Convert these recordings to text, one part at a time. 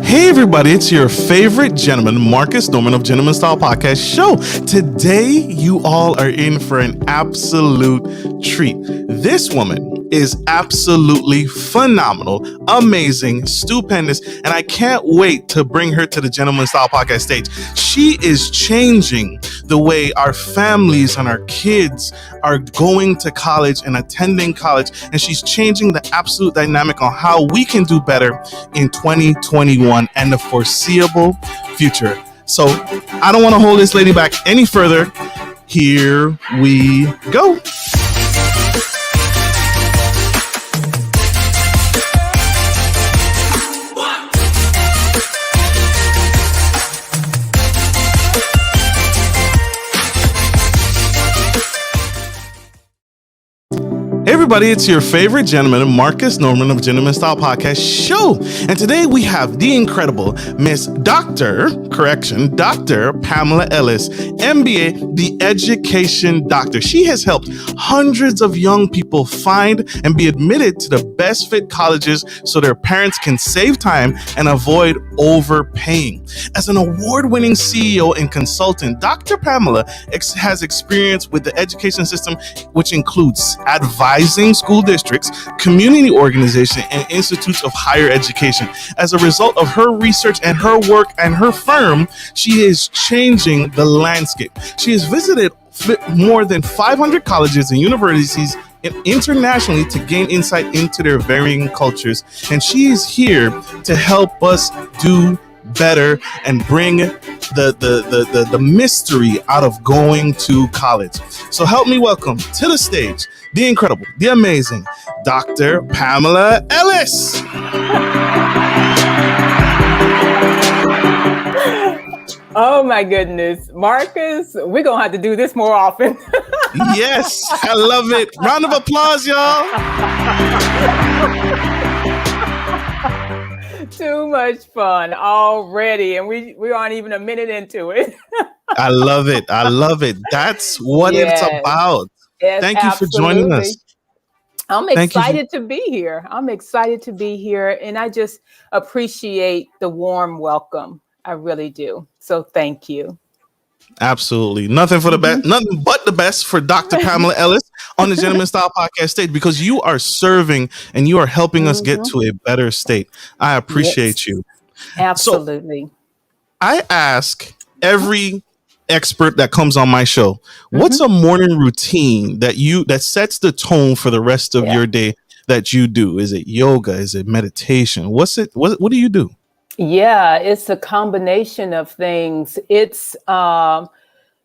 Hey everybody, it's your favorite gentleman, Marcus Norman of Gentleman Style Podcast Show. Today, you all are in for an absolute treat. This woman is absolutely phenomenal, amazing, stupendous, and I can't wait to bring her to the Gentleman Style Podcast stage. She is changing the way our families and our kids are going to college and attending college, and she's changing the absolute dynamic on how we can do better in 2021 and the foreseeable future. So I don't want to hold this lady back any further. Here we go. Hey everybody, it's your favorite gentleman, Marcus Norman of Gentleman Style Podcast Show. And today we have the incredible Miss Dr. Pamela Ellis, MBA, the Education Doctor. She has helped hundreds of young people find and be admitted to the best fit colleges so their parents can save time and avoid overpaying. As an award-winning CEO and consultant, Dr. Pamela has experience with the education system, which includes advising school districts, community organizations, and institutes of higher education. As a result of her research and her work and her firm, she is changing the landscape. She has visited more than 500 colleges and universities internationally to gain insight into their varying cultures, and she is here to help us do better and bring the mystery out of going to college. So help me welcome to the stage the incredible, the amazing Dr. Pamela Ellis. Oh my goodness, Marcus, we're gonna have to do this more often. Yes, I love it. Round of applause, y'all. Too much fun already, and we aren't even a minute into it. I love it. I love it. That's what it's about. Yes, thank you for joining us. I'm excited to be here. And I just appreciate the warm welcome. I really do. So thank you. Absolutely. Nothing but the best for Dr. Pamela Ellis on the Gentleman Style Podcast stage, because you are serving and you are helping us get to a better state. I appreciate you. Absolutely. So, I ask every expert that comes on my show, what's a morning routine that sets the tone for the rest of your day that you do? Is it yoga? Is it meditation? What do you do? Yeah, it's a combination of things. It's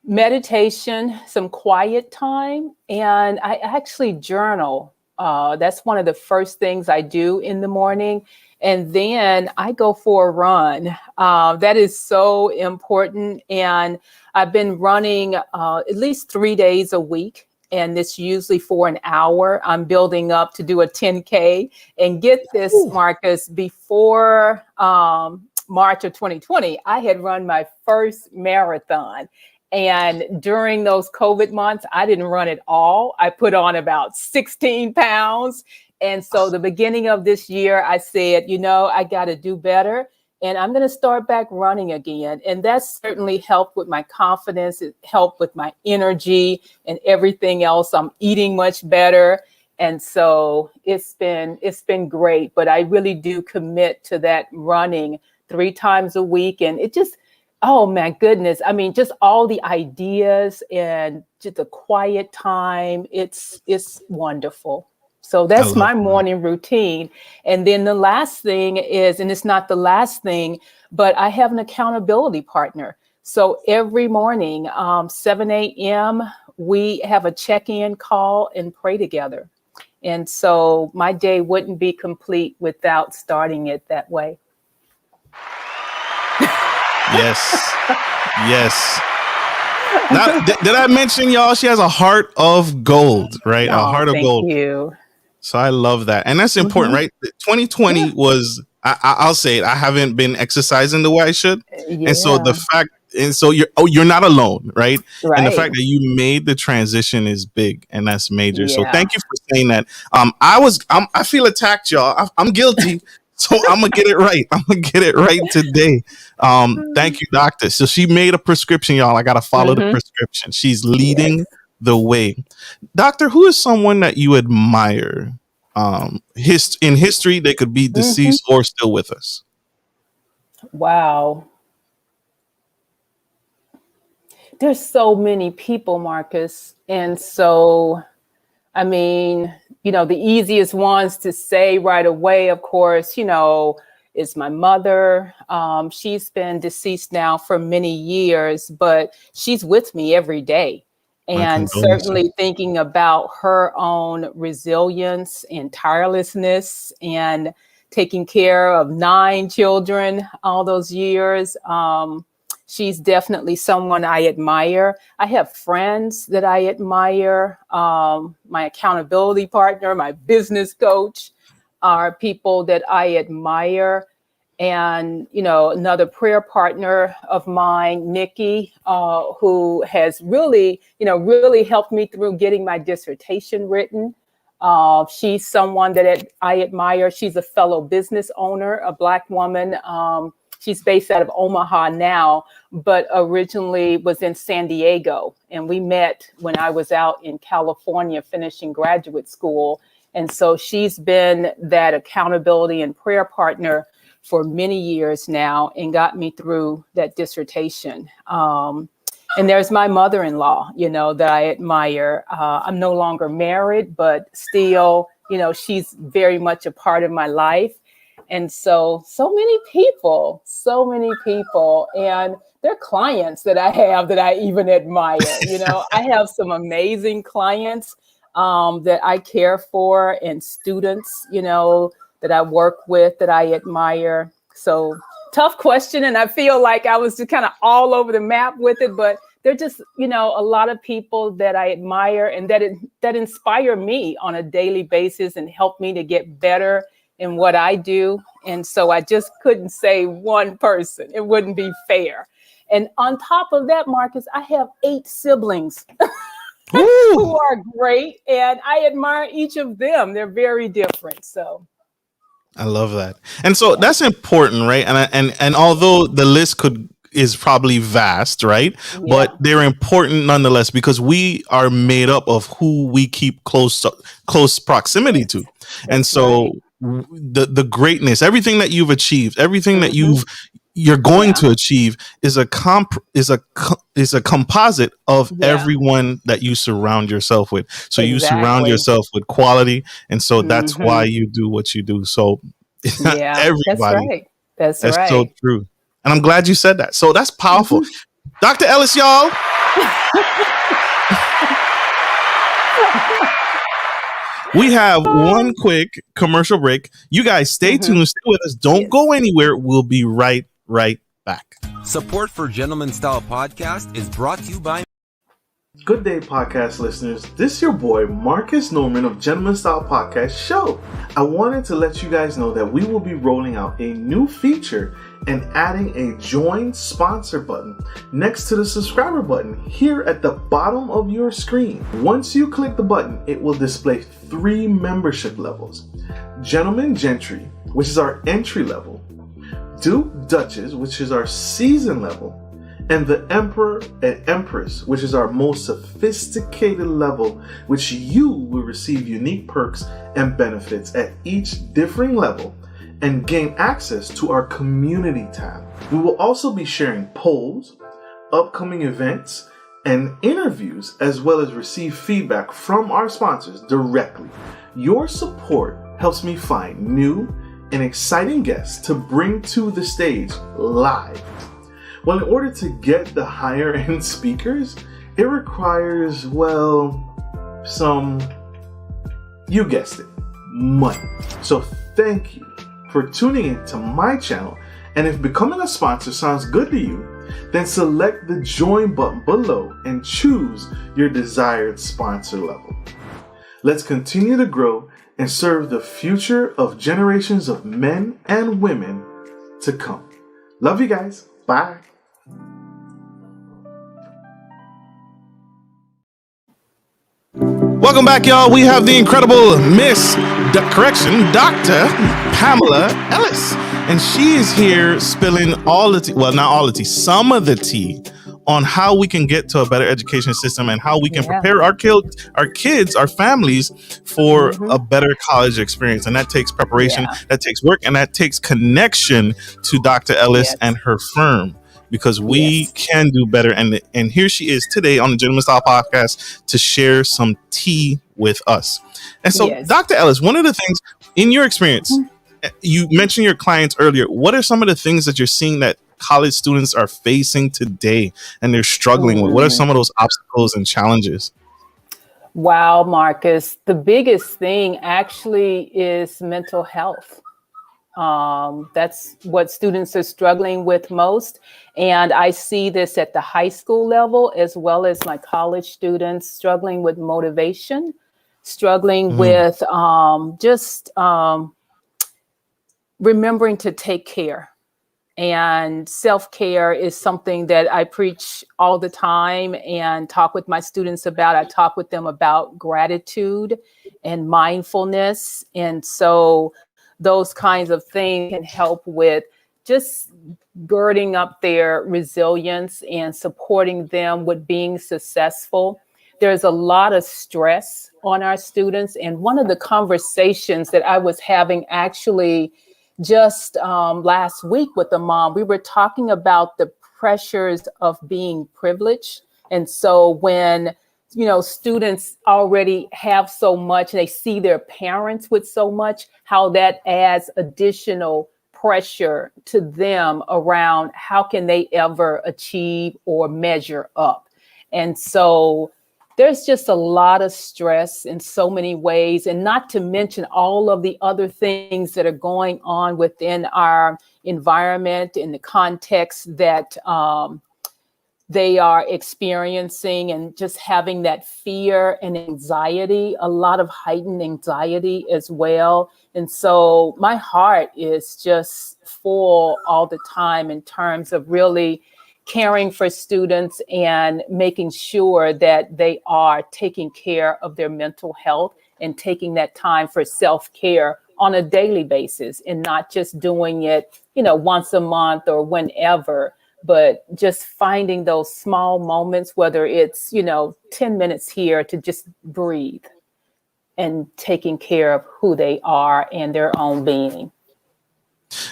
meditation, some quiet time, and I actually journal. That's one of the first things I do in the morning. And then I go for a run. That is so important. And I've been running at least 3 days a week. And it's usually for an hour. I'm building up to do a 10K. And get this, Marcus, before March of 2020, I had run my first marathon. And during those COVID months, I didn't run at all. I put on about 16 pounds. And so the beginning of this year, I said, I got to do better. And I'm going to start back running again. And that's certainly helped with my confidence. It helped with my energy and everything else. I'm eating much better. And so it's been great. But I really do commit to that running 3 times a week. And it just, oh my goodness. I mean, just all the ideas and just the quiet time. It's wonderful. So that's my morning routine. And then the last thing is, and it's not the last thing, but I have an accountability partner. So every morning, 7 a.m., we have a check-in call and pray together. And so my day wouldn't be complete without starting it that way. Yes. Yes. Now, did I mention, y'all, she has a heart of gold, right? A heart of gold. Thank you. So I love that. And that's important, right? 2020 was, I'll say it, I haven't been exercising the way I should. Yeah. And so you're not alone, right? And the fact that you made the transition is big, and that's major. Yeah. So thank you for saying that. I feel attacked, y'all. I'm guilty. So I'm gonna get it right. I'm gonna get it right today. Thank you, doctor. So she made a prescription, y'all. I gotta follow the Mm-hmm. prescription. She's Yes. leading the way. Doctor, who is someone that you admire? In history, they could be Hmm. deceased or still with us. Wow. There's so many people, Marcus. And so, I mean, the easiest ones to say right away, of course, is my mother. She's been deceased now for many years, but she's with me every day. My And condolences. certainly thinking about her own resilience and tirelessness and taking care of 9 children all those years. She's definitely someone I admire. I have friends that I admire. My accountability partner, my business coach are people that I admire. And, another prayer partner of mine, Nikki, who has really helped me through getting my dissertation written. She's someone that I admire. She's a fellow business owner, a Black woman. She's based out of Omaha now, but originally was in San Diego. And we met when I was out in California finishing graduate school. And so she's been that accountability and prayer partner for many years now and got me through that dissertation. And there's my mother-in-law, that I admire. I'm no longer married, but still, she's very much a part of my life. And so many people, and they're clients that I have that I even admire. I have some amazing clients that I care for, and students, that I work with that I admire. So tough question. And I feel like I was just kind of all over the map with it, but they're just, a lot of people that I admire and that inspire me on a daily basis and help me to get better in what I do. And so I just couldn't say one person. It wouldn't be fair. And on top of that, Marcus, I have 8 siblings who Woo! are great, and I admire each of them. They're very different. So, I love that. And so yeah, that's important, right? And although the list is probably vast, right? But yeah, they're important nonetheless because we are made up of who we keep close proximity to. And that's so right. the greatness, everything that you've achieved, everything that Hmm. you're going Yeah, to achieve is a composite of yeah, everyone that you surround yourself with. So you surround exactly. yourself with quality, and so that's why Hmm. you do what you do. So Yeah, that's everybody, right. That's that's so right. true. And I'm glad you said that. So that's powerful. Hmm. Dr. Ellis, y'all, we have one quick commercial break. You guys stay Hmm. tuned, stay with us. Don't Yes. go anywhere. We'll be right back. Support for Gentleman Style Podcast is brought to you by Good day, podcast listeners. This is your boy, Marcus Norman of Gentleman Style Podcast Show. I wanted to let you guys know that we will be rolling out a new feature and adding a join sponsor button next to the subscriber button here at the bottom of your screen. Once you click the button, it will display 3 membership levels. Gentleman Gentry, which is our entry level, Duke Duchess, which is our season level, and the Emperor and Empress, which is our most sophisticated level, which you will receive unique perks and benefits at each differing level and gain access to our community tab. We will also be sharing polls, upcoming events, and interviews, as well as receive feedback from our sponsors directly. Your support helps me find new and exciting guests to bring to the stage live. Well, in order to get the higher end speakers, it requires, you guessed it, money. So thank you for tuning in to my channel. And if becoming a sponsor sounds good to you, then select the join button below and choose your desired sponsor level. Let's continue to grow and serve the future of generations of men and women to come. Love you guys. Bye. Welcome back, y'all. We have the incredible Dr. Pamela Ellis. And she is here spilling all the tea, well, not all the tea, some of the tea on how we can get to a better education system and how we can Yeah. prepare our kids, our families for Mhm. a better college experience. And that takes preparation, Yeah. that takes work, and that takes connection to Dr. Ellis Yes. and her firm, because we Yes. can do better. And here she is today on the Gentleman Style Podcast to share some tea with us. And so, Yes. Dr. Ellis, one of the things in your experience, you mentioned your clients earlier. What are some of the things that you're seeing that college students are facing today and they're struggling with? What are some of those obstacles and challenges? Wow, Marcus. The biggest thing actually is mental health. That's what students are struggling with most. And I see this at the high school level as well as my college students struggling with motivation, struggling with just remembering to take care. And self-care is something that I preach all the time and talk with my students about. I talk with them about gratitude and mindfulness. And so those kinds of things can help with just girding up their resilience and supporting them with being successful. There's a lot of stress on our students. And one of the conversations that I was having actually just last week with a mom, we were talking about the pressures of being privileged. And so when students already have so much and they see their parents with so much, how that adds additional pressure to them around how can they ever achieve or measure up. And so there's just a lot of stress in so many ways, and not to mention all of the other things that are going on within our environment in the context that they are experiencing, and just having that fear and anxiety, a lot of heightened anxiety as well. And so my heart is just full all the time in terms of really caring for students and making sure that they are taking care of their mental health and taking that time for self-care on a daily basis, and not just doing it, once a month or whenever, but just finding those small moments, whether it's, 10 minutes here to just breathe and taking care of who they are and their own being.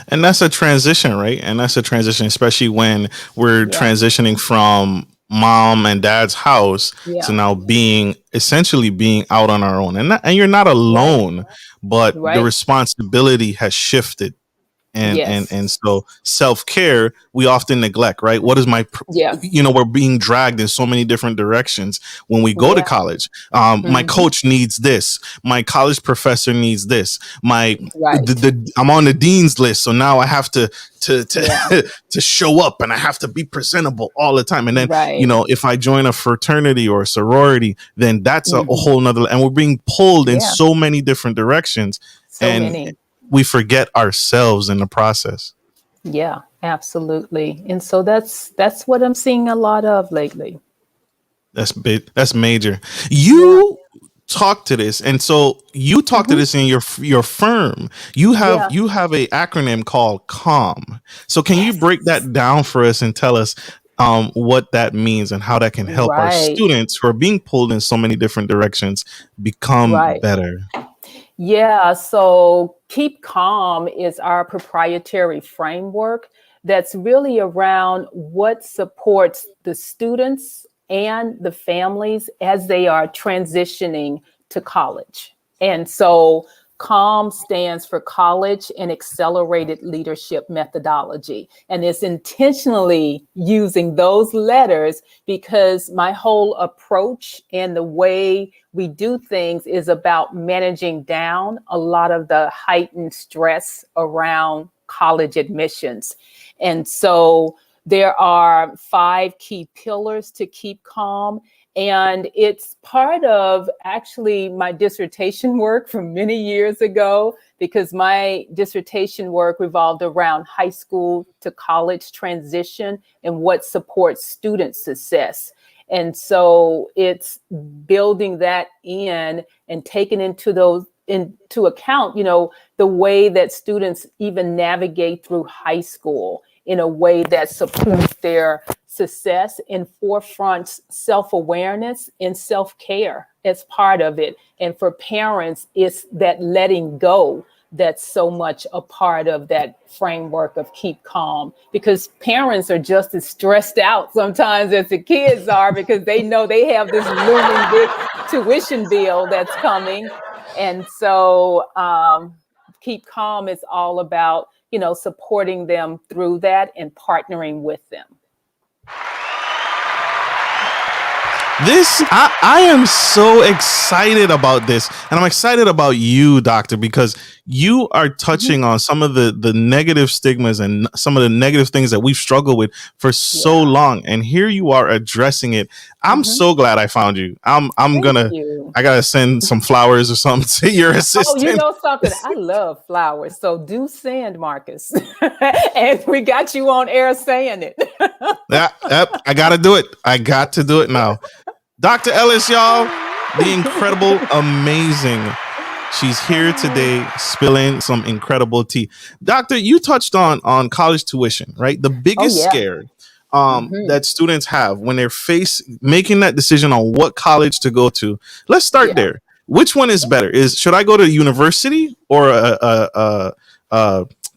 And that's a transition, right? And that's a transition, especially when we're Yeah. transitioning from mom and dad's house to Yeah. now essentially being out on our own. And you're not Right. alone, but the Right. responsibility has shifted. And Yes. so self-care we often neglect, right? What is Yeah. we're being dragged in so many different directions when we go to Yeah. college. My Mhm. coach needs this, my college professor needs this, Right. I'm on the dean's list, so now I have to Yeah. to show up, and I have to be presentable all the time. And then Right. if I join a fraternity or a sorority, then that's a Mhm. whole nother, and we're being pulled in Yeah. so many different directions, So and many. we forget ourselves in the process. Yeah, absolutely. And so that's what I'm seeing a lot of lately. That's big. That's major. Yeah. You talk to this, and so you talk to Mhm. this in your firm. You have Yeah. a acronym called CALM. So can you Yes. break that down for us and tell us what that means and how that can help our Right. students who are being pulled in so many different directions become Right. better? Yeah, so Keep Calm is our proprietary framework that's really around what supports the students and the families as they are transitioning to college. And so CALM stands for College and Accelerated Leadership Methodology. And it's intentionally using those letters because my whole approach and the way we do things is about managing down a lot of the heightened stress around college admissions. And so there are 5 key pillars to keep calm. And it's part of actually my dissertation work from many years ago, because my dissertation work revolved around high school to college transition and what supports student success. And so it's building that in and taking into account, the way that students even navigate through high school in a way that supports their success and forefronts self-awareness and self-care as part of it. And for parents, it's that letting go that's so much a part of that framework of keep calm, because parents are just as stressed out sometimes as the kids are, because they know they have this looming big tuition bill that's coming. And so keep calm is all about, supporting them through that and partnering with them. I am so excited about this, and I'm excited about you, doctor, because you are touching on some of the negative stigmas and some of the negative things that we've struggled with for so long, and here you are addressing it. I'm so glad I found you. I gotta send some flowers or something to your assistant. Oh, you know something? I love flowers, so do send, Marcus. And we got you on air saying it. I gotta do it. I got to do it now. Dr. Ellis, y'all, the incredible, amazing. She's here today spilling some incredible tea. Doctor, you touched on college tuition, right? The biggest scare that students have when they're making that decision on what college to go to. Let's start there. Which one is better? Should I go to university or a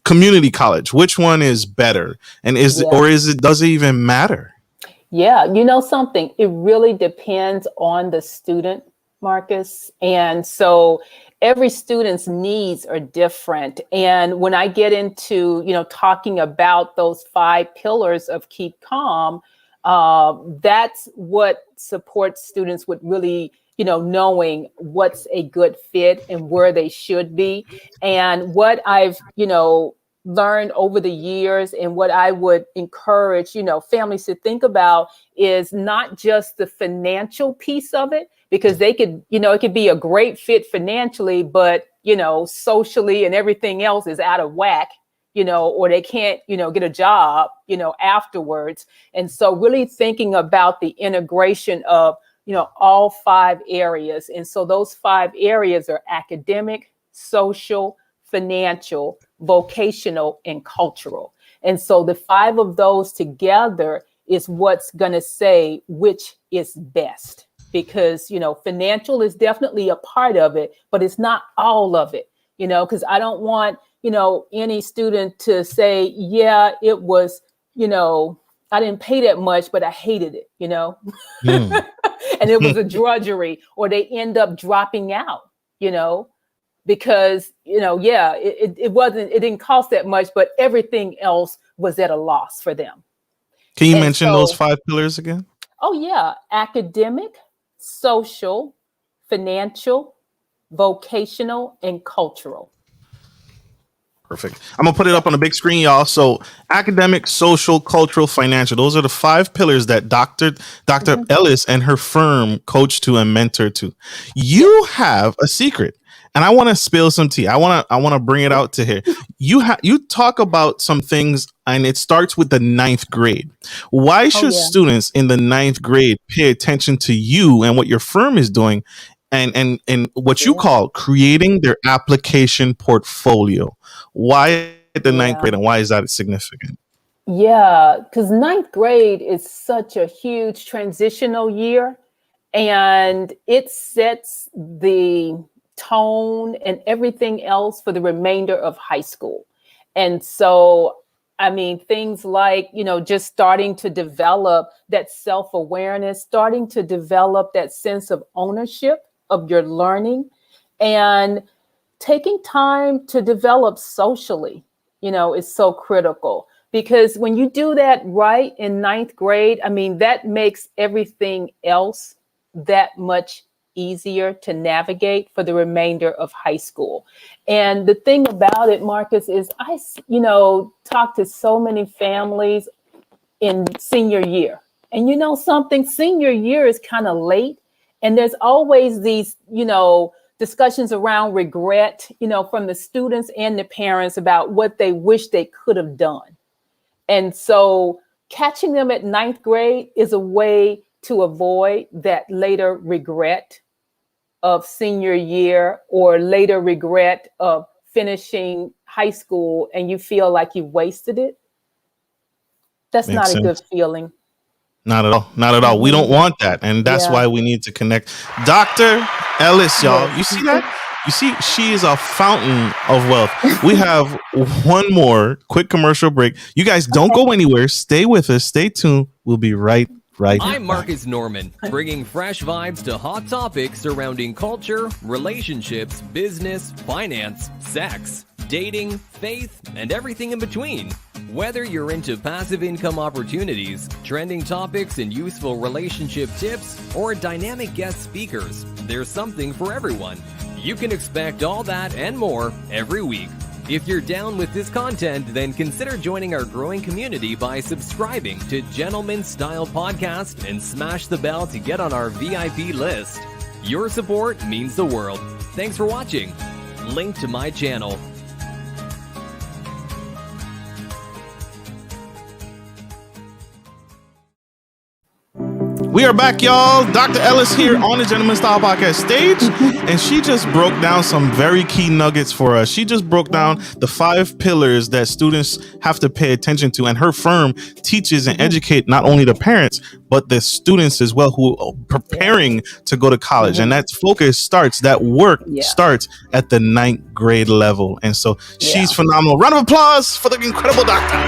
community college? Which one is better? And does it even matter? Yeah, you know something, it really depends on the student, Marcus. And so every student's needs are different. And when I get into, talking about those 5 pillars of keep calm, that's what supports students with really, knowing what's a good fit and where they should be. And what I've, learned over the years, and what I would encourage, families to think about is not just the financial piece of it, because they could, it could be a great fit financially, but, socially and everything else is out of whack, or they can't, get a job, afterwards. And so really thinking about the integration of, all 5 areas. And so those 5 areas are academic, social, financial, vocational, and cultural. And so the 5 of those together is what's going to say which is best, because, financial is definitely a part of it, but it's not all of it, because I don't want, any student to say, yeah, it was, I didn't pay that much, but I hated it, and it was a drudgery, or they end up dropping out, because, it didn't cost that much, but everything else was at a loss for them. Can you mention those 5 pillars again? Oh, yeah. Academic, social, financial, vocational, and cultural. Perfect. I'm gonna put it up on the big screen, y'all. So academic, social, cultural, financial. Those are the 5 pillars that Dr. Ellis and her firm coach to and mentor to. You have a secret, and I want to spill some tea. I want to bring it out to here. You talk about some things, and it starts with the 9th grade. Why should students in the 9th grade pay attention to you and what your firm is doing, and what you call creating their application portfolio? Why at the 9th grade, and why is that significant? Yeah, because 9th grade is such a huge transitional year, and it sets the tone and everything else for the remainder of high school. And so, I mean, things like, just starting to develop that self-awareness, starting to develop that sense of ownership of your learning, and taking time to develop socially, is so critical, because when you do that right in 9th grade, I mean, that makes everything else that much easier to navigate for the remainder of high school. And the thing about it, Marcus, is I, talk to so many families in senior year, and something, senior year is kind of late. And there's always these, discussions around regret, from the students and the parents about what they wish they could have done. And so catching them at 9th grade is a way to avoid that later regret of senior year or later regret of finishing high school and you feel like you've wasted it. That's Makes not a good sense. feeling. Not at all. Not at all. We don't Hmm. want that. And that's Yeah. why we need to connect. Dr. Ellis, y'all. Yes. You see that? You see, she is a fountain of wealth. We have one more quick commercial break. You guys don't Okay. go anywhere. Stay with us. Stay tuned. We'll be right I'm back. Marcus Norman, bringing fresh vibes to hot topics surrounding culture, relationships, business, finance, sex, dating, faith, and everything in between. Whether you're into passive income opportunities, trending topics and useful relationship tips, or dynamic guest speakers, there's something for everyone. You can expect all that and more every week. If you're down with this content, then consider joining our growing community by subscribing to Gentleman Style Podcast and smash the bell to get on our VIP list. Your support means the world. Thanks for watching. Link to my channel. We are back, y'all. Dr. Ellis here on the Gentleman Style Podcast stage, and she just broke down some very key nuggets for us. She just broke down the 5 pillars that students have to pay attention to, and her firm teaches and educate not only the parents but the students as well who are preparing to go to college. And that focus starts, that work starts at the 9th grade level. And so she's phenomenal. Round of applause for the incredible doctor.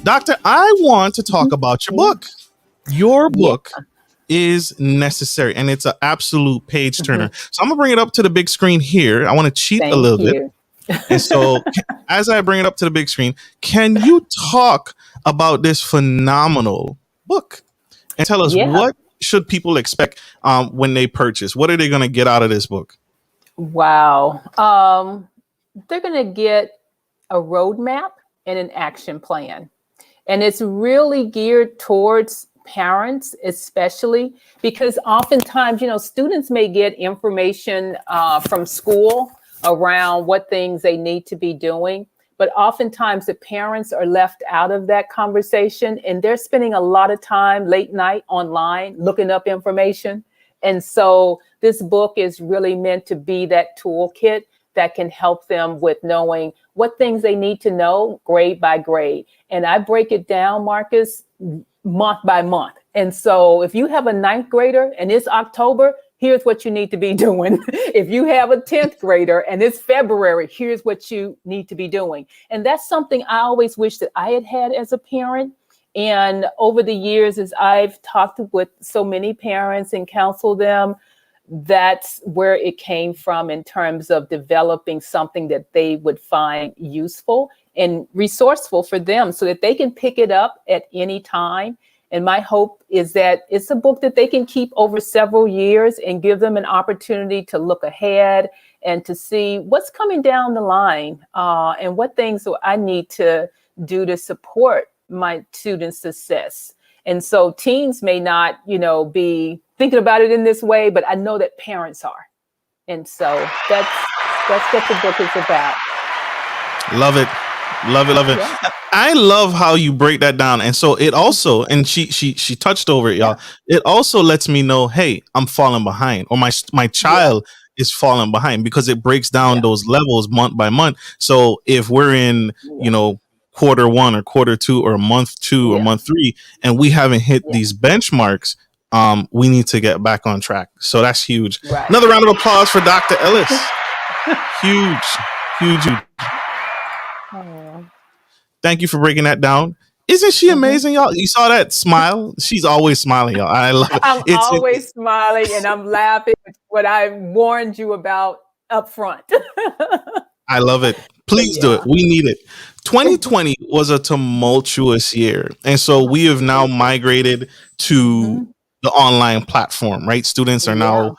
Doctor, I want to talk about your book. Your book is necessary, and it's an absolute page turner. So I'm gonna bring it up to the big screen here. I want to cheat a little bit. And so as I bring it up to the big screen, can you talk about this phenomenal book and tell us what should people expect when they purchase? What are they going to get out of this book? Wow. They're going to get a roadmap and an action plan. And it's really geared towards parents, especially because oftentimes, students may get information from school around what things they need to be doing. But oftentimes the parents are left out of that conversation and they're spending a lot of time late night online looking up information. And so this book is really meant to be that toolkit that can help them with knowing what things they need to know grade by grade. And I break it down, Marcus, month by month. And so if you have a 9th grader and it's October, here's what you need to be doing. If you have a 10th grader and it's February, here's what you need to be doing. And that's something I always wish that I had had as a parent. And over the years, as I've talked with so many parents and counseled them, that's where it came from in terms of developing something that they would find useful and resourceful for them so that they can pick it up at any time. And my hope is that it's a book that they can keep over several years and give them an opportunity to look ahead and to see what's coming down the line and what things I need to do to support my students' success. And so teens may not, be thinking about it in this way, but I know that parents are. And so that's what the book is about. Love it. Love it. Love it. Yeah. I love how you break that down. And so it also, and she touched over it, y'all. Yeah. It also lets me know, hey, I'm falling behind, or my child is falling behind, because it breaks down those levels month by month. So if we're in, quarter 1 or quarter 2 or month 2 or month 3, and we haven't hit these benchmarks, we need to get back on track. So that's huge. Right. Another round of applause for Dr. Ellis. Huge. Thank you for breaking that down. Isn't she amazing, y'all? You saw that smile? She's always smiling, y'all. I love it. I'm always smiling and I'm laughing at what I warned you about up front. I love it. Please do it. We need it. 2020 was a tumultuous year. And so we have now migrated to the online platform, right? Students are now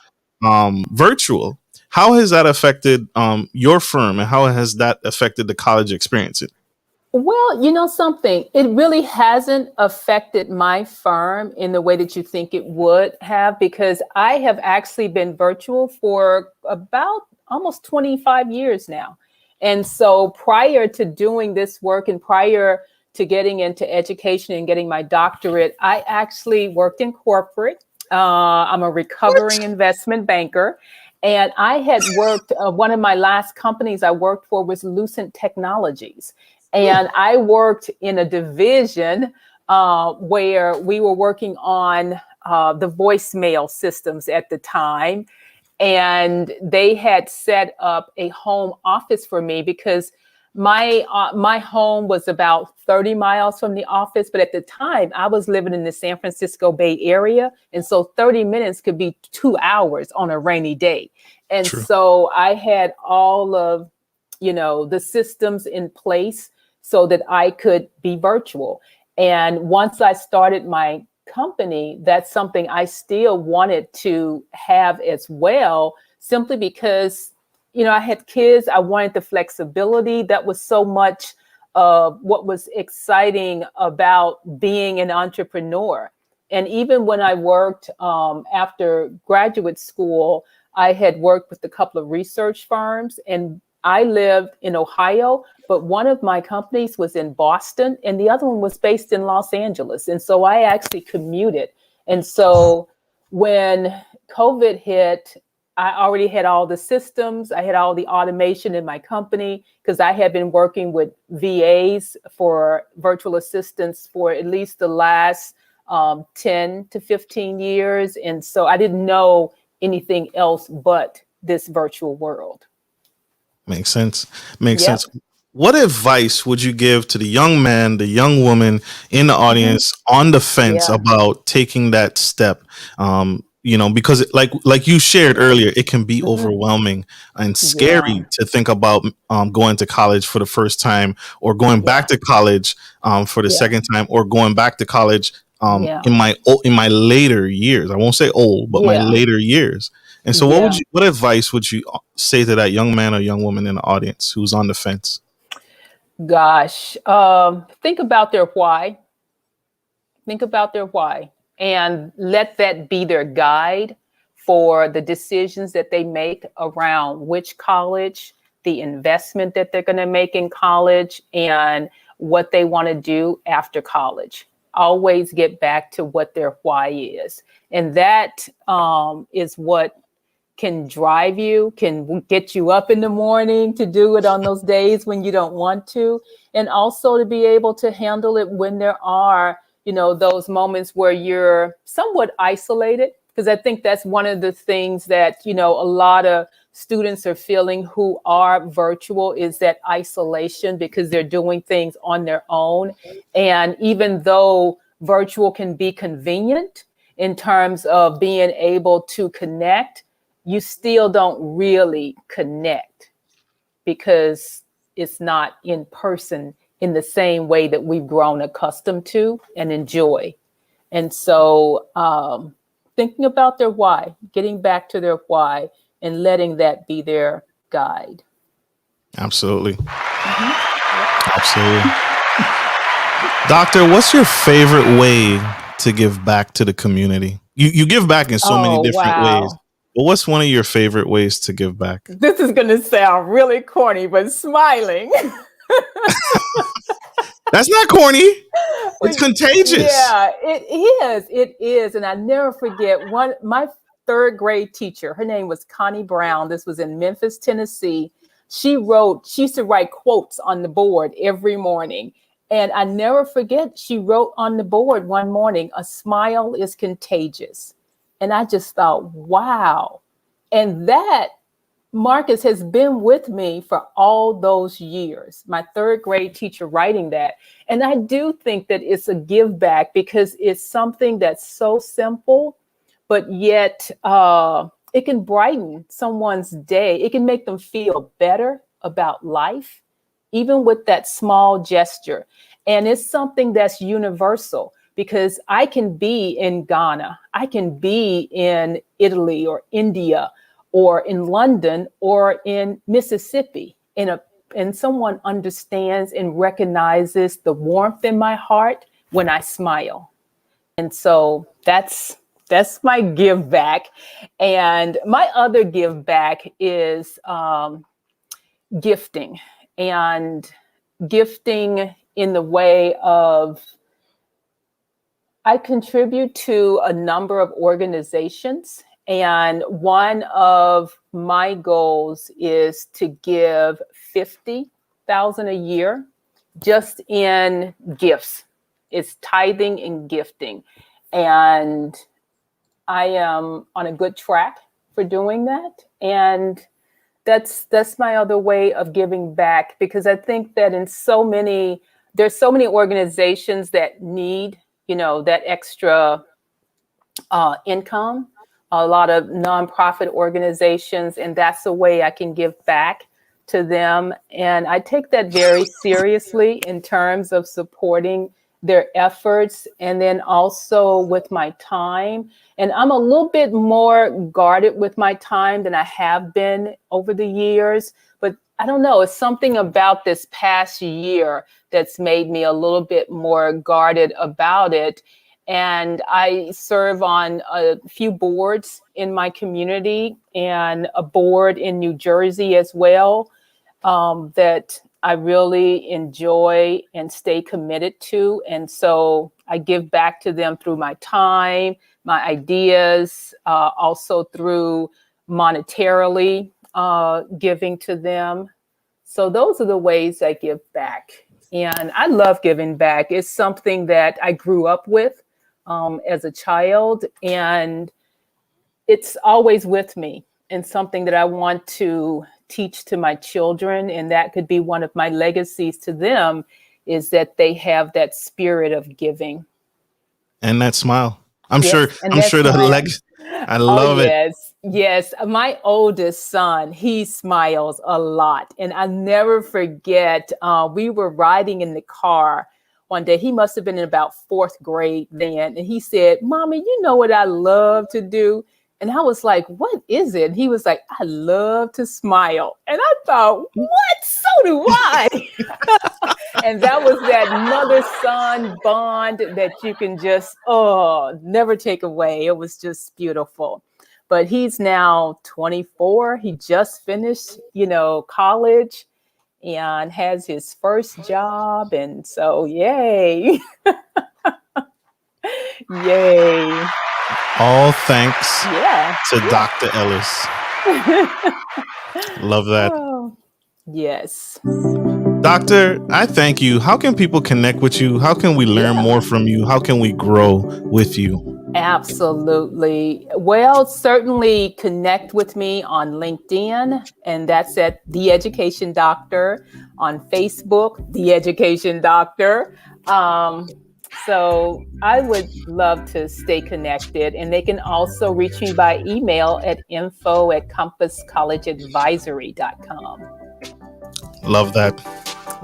virtual. How has that affected your firm, and how has that affected the college experience? Well, something, it really hasn't affected my firm in the way that you think it would have, because I have actually been virtual for about almost 25 years now. And so prior to doing this work and prior to getting into education and getting my doctorate, I actually worked in corporate. I'm a recovering investment banker. And I had worked, one of my last companies I worked for was Lucent Technologies. And I worked in a division where we were working on the voicemail systems at the time. And they had set up a home office for me because my home was about 30 miles from the office, but at the time I was living in the San Francisco Bay Area, and so 30 minutes could be 2 hours on a rainy day. And True. so I had all of, the systems in place so that I could be virtual. And once I started my company, that's something I still wanted to have as well, simply because, I had kids. I wanted the flexibility. That was so much of what was exciting about being an entrepreneur. And even when I worked after graduate school, I had worked with a couple of research firms, and I lived in Ohio, but one of my companies was in Boston and the other one was based in Los Angeles. And so I actually commuted. And so when COVID hit, I already had all the systems. I had all the automation in my company because I had been working with VAs for virtual assistants for at least the last 10 to 15 years. And so I didn't know anything else but this virtual world. Makes sense. Makes Yep. sense. What advice would you give to the young man, the young woman in the audience on the fence Yeah. about taking that step? Because like you shared earlier, it can be overwhelming and Yeah. scary to think about going to college for the first time, or going back Yeah. to college for the Yeah. second time, or going back to college Yeah. in my later years. I won't say old, but my Yeah. later years. And so, Yeah. what advice would you say to that young man or young woman in the audience who's on the fence? Gosh. Think about their why. Think about their why and let that be their guide for the decisions that they make around which college, the investment that they're going to make in college, and what they want to do after college. Always get back to what their why is. And that is what can drive you, can get you up in the morning to do it on those days when you don't want to. And also to be able to handle it when there are, those moments where you're somewhat isolated. Because I think that's one of the things that, a lot of students are feeling who are virtual is that isolation because they're doing things on their own. And even though virtual can be convenient in terms of being able to connect, you still don't really connect because it's not in person in the same way that we've grown accustomed to and enjoy. And so thinking about their why, getting back to their why and letting that be their guide. Absolutely. Absolutely. Doctor, what's your favorite way to give back to the community? You give back in so many Oh, different ways, wow. but what's one of your favorite ways to give back? This is going to sound really corny, but smiling. That's not corny. It's contagious. Yeah, it is. It is. And I never forget my third grade teacher, her name was Connie Brown. This was in Memphis, Tennessee. She used to write quotes on the board every morning. And I never forget, she wrote on the board one morning, "A smile is contagious." And I just thought, wow. And that, Marcus, has been with me for all those years. My third grade teacher writing that. And I do think that it's a give back because it's something that's so simple, but yet it can brighten someone's day. It can make them feel better about life, even with that small gesture. And it's something that's universal because I can be in Ghana, I can be in Italy or India, or in London or in Mississippi, and someone understands and recognizes the warmth in my heart when I smile. And so that's my give back. And my other give back is, gifting, and gifting in the way of I contribute to a number of organizations, and one of my goals is to give 50,000 a year just in gifts. It's tithing and gifting. And I am on a good track for doing that. And that's my other way of giving back, because I think that there's so many organizations that need, that extra income, a lot of nonprofit organizations, and that's the way I can give back to them. And I take that very seriously in terms of supporting their efforts, and then also with my time. And I'm a little bit more guarded with my time than I have been over the years. But I don't know, it's something about this past year that's made me a little bit more guarded about it. And I serve on a few boards in my community and a board in New Jersey as well, that I really enjoy and stay committed to. And so I give back to them through my time, my ideas, also through monetarily giving to them. So those are the ways I give back. And I love giving back. It's something that I grew up with as a child, and it's always with me, and something that I want to teach to my children. And that could be one of my legacies to them, is that they have that spirit of giving. And that smile. I'm Yes, sure and I'm that sure the smile. leg. I love it. Yes. My oldest son, he smiles a lot. And I never forget, we were riding in the car one day. He must have been in about fourth grade then. And he said, "Mommy, you know what I love to do?" And I was like, "What is it?" And he was like, "I love to smile." And I thought, what? So do I. And that was that mother-son bond that you can just, never take away. It was just beautiful. But he's now 24. He just finished, college, and has his first job. And so, yay. Yay. All thanks Yeah. to Dr. Ellis. Love that. Oh, yes. Doctor, I thank you. How can people connect with you? How can we learn more from you? How can we grow with you? Absolutely. Well, certainly connect with me on LinkedIn, and that's at The Education Doctor. On Facebook, The Education Doctor. So I would love to stay connected, and they can also reach me by email at info@compasscollegeadvisory.com. Love that.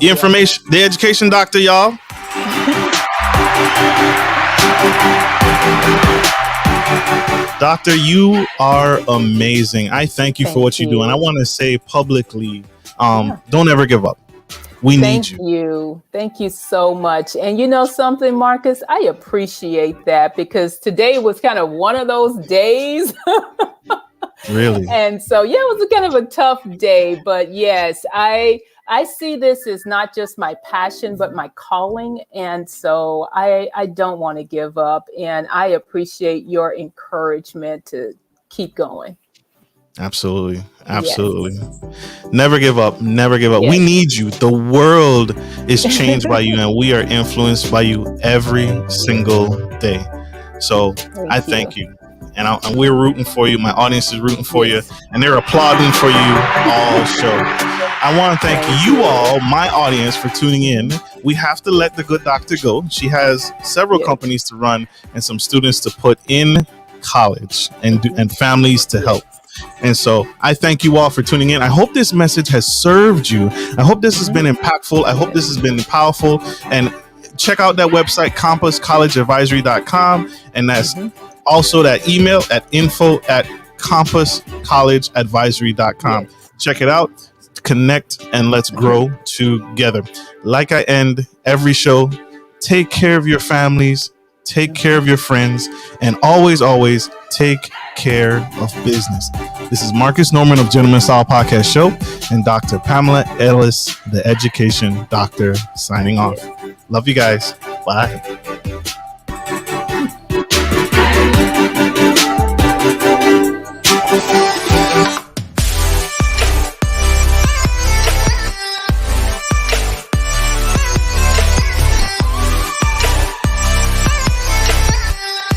The information, The Education Doctor, y'all. Doctor, you are amazing. I thank you for what you do. And I want to say publicly, don't ever give up. We need you. Thank you so much. And you know something, Marcus, I appreciate that, because today was kind of one of those days. Really? And so, it was kind of a tough day. But yes, I see this as not just my passion, but my calling. And so I don't want to give up. And I appreciate your encouragement to keep going. Absolutely. Absolutely. Yes. Never give up. Never give up. Yes. We need you. The world is changed by you, and we are influenced by you every single day. So I thank you. And we're rooting for you. My audience is rooting for you, and they're applauding for you all show. I want to thank you all, my audience, for tuning in. We have to let the good doctor go. She has several companies to run and some students to put in college and families to help. And so I thank you all for tuning in. I hope this message has served you. I hope this has been impactful. I hope this has been powerful. And check out that website, compasscollegeadvisory.com. And that's also that email at info@compasscollegeadvisory.com. Yes. Check it out, connect, and let's grow together. Like I end every show, take care of your families, take care of your friends, and always, always take care of business. This is Marcus Norman of Gentleman Style Podcast Show. and Dr. Pamela Ellis, the education doctor, signing off. Love you guys. Bye.